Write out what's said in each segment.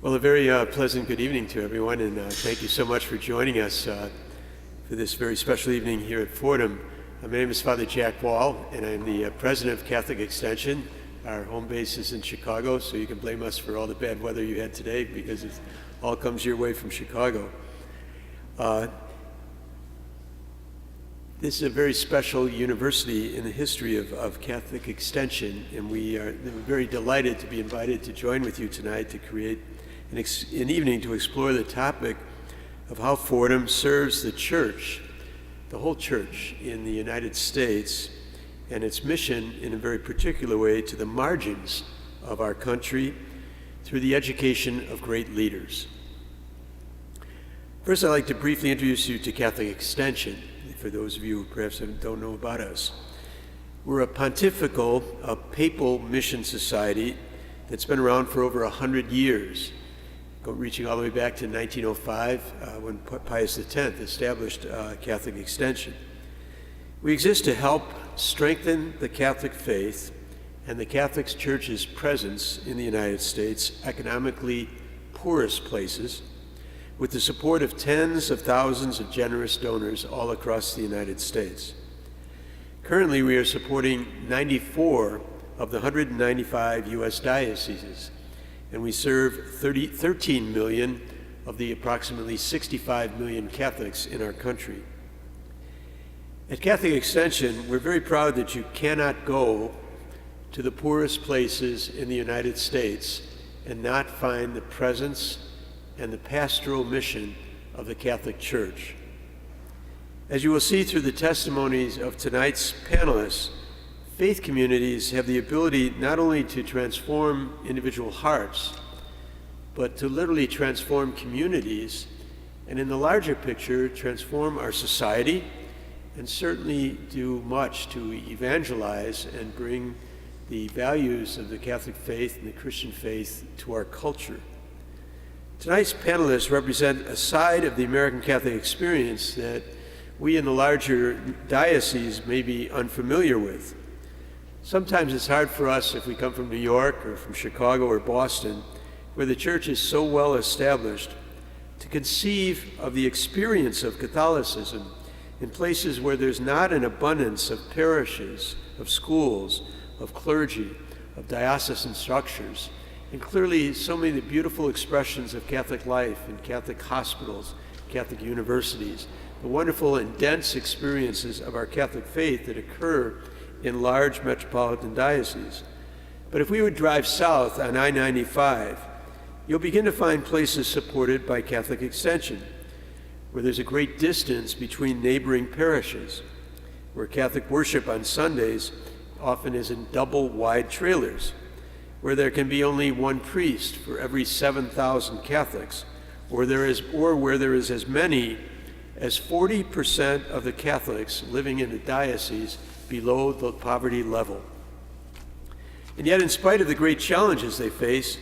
Well, a very pleasant good evening to everyone, and thank you so much for joining us for this very special evening here at Fordham. My name is Father Jack Wall, and I'm the president of Catholic Extension. Our home base is in Chicago, so you can blame us for all the bad weather you had today because it all comes your way from Chicago. This is a very special university in the history of Catholic Extension, and we're very delighted to be invited to join with you tonight to create an evening to explore the topic of how Fordham serves the church, the whole church in the United States, and its mission in a very particular way to the margins of our country through the education of great leaders. First, I'd like to briefly introduce you to Catholic Extension, for those of you who perhaps don't know about us. We're a pontifical, a papal mission society that's been around for over 100 years, reaching all the way back to 1905 when Pius X established Catholic Extension. We exist to help strengthen the Catholic faith and the Catholic Church's presence in the United States, economically poorest places, with the support of tens of thousands of generous donors all across the United States. Currently, we are supporting 94 of the 195 U.S. dioceses, and we serve 13 million of the approximately 65 million Catholics in our country. At Catholic Extension, we're very proud that you cannot go to the poorest places in the United States and not find the presence and the pastoral mission of the Catholic Church. As you will see through the testimonies of tonight's panelists, faith communities have the ability not only to transform individual hearts, but to literally transform communities, and in the larger picture, transform our society, and certainly do much to evangelize and bring the values of the Catholic faith and the Christian faith to our culture. Tonight's panelists represent a side of the American Catholic experience that we in the larger diocese may be unfamiliar with. Sometimes it's hard for us, if we come from New York or from Chicago or Boston, where the church is so well established, to conceive of the experience of Catholicism in places where there's not an abundance of parishes, of schools, of clergy, of diocesan structures, and clearly so many of the beautiful expressions of Catholic life in Catholic hospitals, Catholic universities, the wonderful and dense experiences of our Catholic faith that occur in large metropolitan dioceses. But if we would drive south on I-95, you'll begin to find places supported by Catholic Extension, where there's a great distance between neighboring parishes, where Catholic worship on Sundays often is in double-wide trailers, where there can be only one priest for every 7,000 Catholics, or where there is as many as 40% of the Catholics living in the diocese below the poverty level. And yet, in spite of the great challenges they face,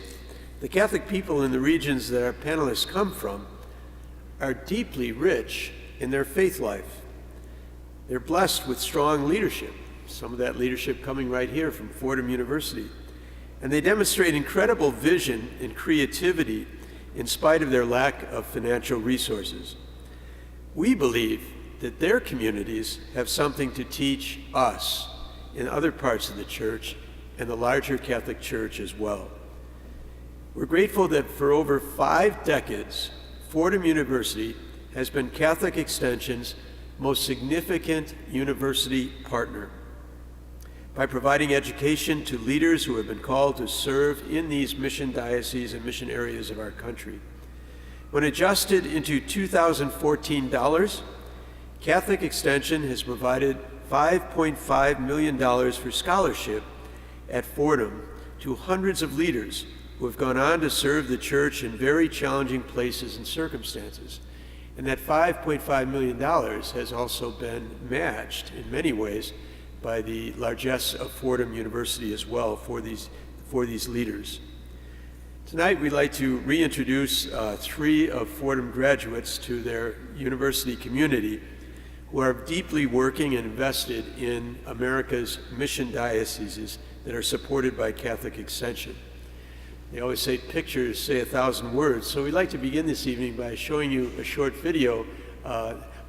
the Catholic people in the regions that our panelists come from are deeply rich in their faith life. They're blessed with strong leadership, some of that leadership coming right here from Fordham University. And they demonstrate incredible vision and creativity in spite of their lack of financial resources. We believe that their communities have something to teach us in other parts of the church and the larger Catholic Church as well. We're grateful that for over 5 decades, Fordham University has been Catholic Extension's most significant university partner by providing education to leaders who have been called to serve in these mission dioceses and mission areas of our country. When adjusted into 2014 dollars, Catholic Extension has provided $5.5 million for scholarship at Fordham to hundreds of leaders who have gone on to serve the church in very challenging places and circumstances. And that $5.5 million has also been matched in many ways by the largesse of Fordham University as well for these leaders. Tonight, we'd like to reintroduce 3 of Fordham graduates to their university community who are deeply working and invested in America's mission dioceses that are supported by Catholic Extension. They always say pictures say 1,000 words. So we'd like to begin this evening by showing you a short video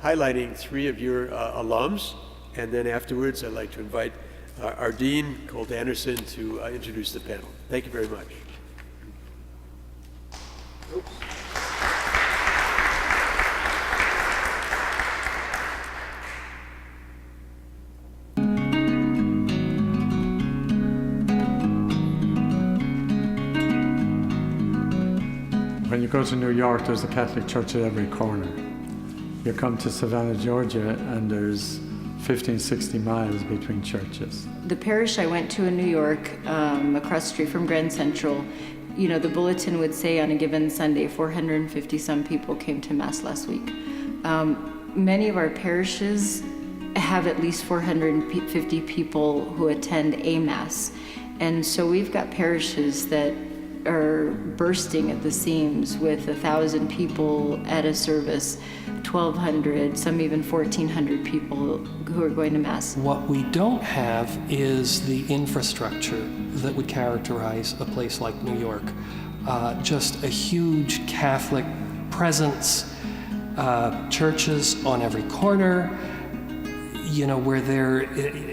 highlighting 3 of your alums. And then afterwards, I'd like to invite our Dean, Colt Anderson, to introduce the panel. Thank you very much. Oops. When you go to New York, there's a Catholic church at every corner. You come to Savannah, Georgia, and there's 15, 60 miles between churches. The parish I went to in New York, across the street from Grand Central, you know, the bulletin would say on a given Sunday, 450 some people came to Mass last week. Many of our parishes have at least 450 people who attend a Mass. And so we've got parishes that are bursting at the seams with 1,000 people at a service, 1,200, some even 1,400 people who are going to Mass. What we don't have is the infrastructure that would characterize a place like New York. Just a huge Catholic presence, churches on every corner, you know, where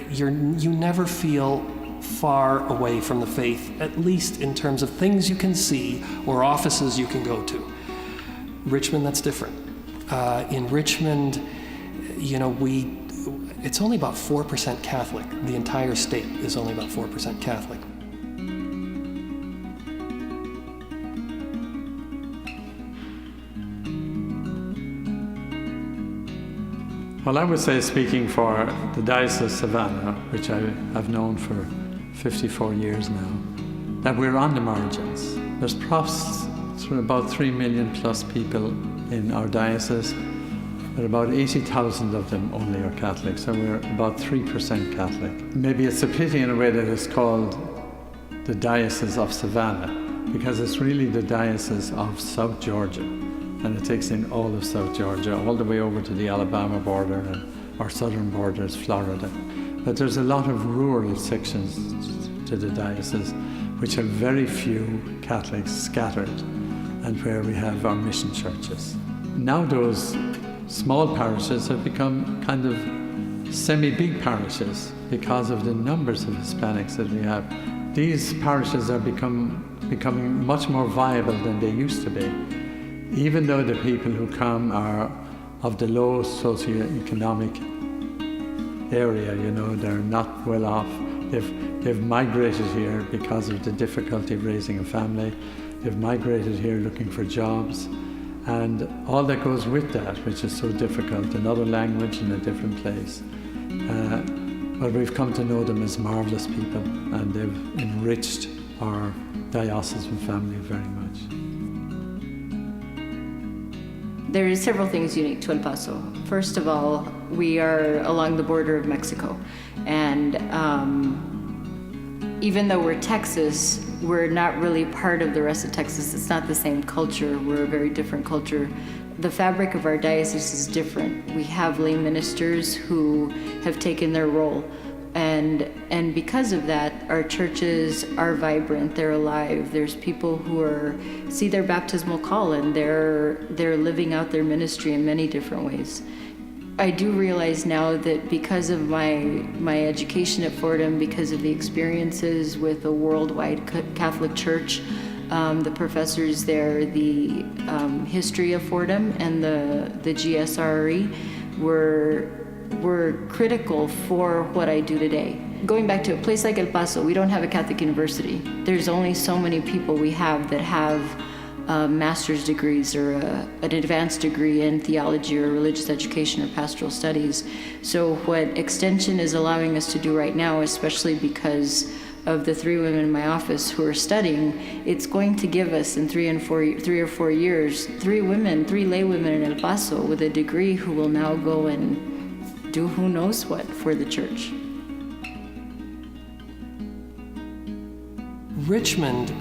you never feel far away from the faith, at least in terms of things you can see or offices you can go to. Richmond, that's different. In Richmond, you know, it's only about 4% Catholic. The entire state is only about 4% Catholic. Well, I would say, speaking for the Diocese of Savannah, which I have known for 54 years now, that we're on the margins. There's about 3 million plus people in our diocese, but about 80,000 of them only are Catholic, so we're about 3% Catholic. Maybe it's a pity in a way that it's called the Diocese of Savannah, because it's really the Diocese of South Georgia, and it takes in all of South Georgia, all the way over to the Alabama border, and our southern border is Florida. But there's a lot of rural sections to the diocese which have very few Catholics scattered, and where we have our mission churches. Now those small parishes have become kind of semi-big parishes because of the numbers of Hispanics that we have. These parishes are becoming much more viable than they used to be, even though the people who come are of the low socioeconomic area, you know, they're not well off. They've migrated here because of the difficulty of raising a family. They've migrated here looking for jobs, and all that goes with that, which is so difficult, another language in a different place. But we've come to know them as marvelous people, and they've enriched our diocesan family very much. There are several things unique to El Paso. First of all, we are along the border of Mexico, and even though we're Texas, we're not really part of the rest of Texas. It's not the same culture. We're a very different culture. The fabric of our diocese is different. We have lay ministers who have taken their role, and because of that, our churches are vibrant, they're alive. There's people who see their baptismal call, and they're living out their ministry in many different ways. I do realize now that because of my education at Fordham, because of the experiences with the worldwide Catholic Church, the professors there, the history of Fordham and the GSRE were critical for what I do today. Going back to a place like El Paso, we don't have a Catholic university. There's only so many people we have that have master's degrees or an advanced degree in theology or religious education or pastoral studies. So what Extension is allowing us to do right now, especially because of the 3 women in my office who are studying, it's going to give us in 3 or 4 years, 3 lay women in El Paso with a degree who will now go and do who knows what for the church. Richmond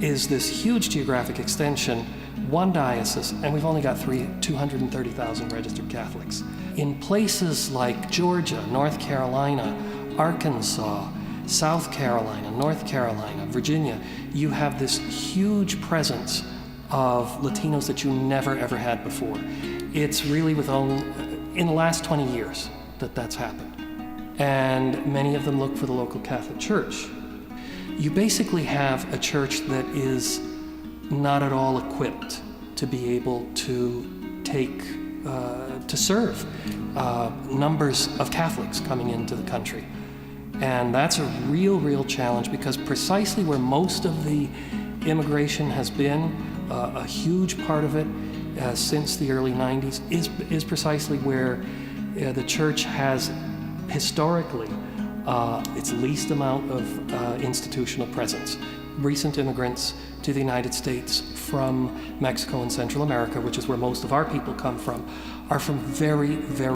is this huge geographic extension, one diocese, and we've only got 230,000 registered Catholics. In places like Georgia, North Carolina, Arkansas, South Carolina, North Carolina, Virginia, you have this huge presence of Latinos that you never ever had before. It's really in the last 20 years that that's happened. And many of them look for the local Catholic Church. You basically have a church that is not at all equipped to be able to serve numbers of Catholics coming into the country. And that's a real challenge, because precisely where most of the immigration has been, a huge part of it since the early 90s, is precisely where the church has historically its least amount of institutional presence. Recent immigrants to the United States from Mexico and Central America, which is where most of our people come from, are from very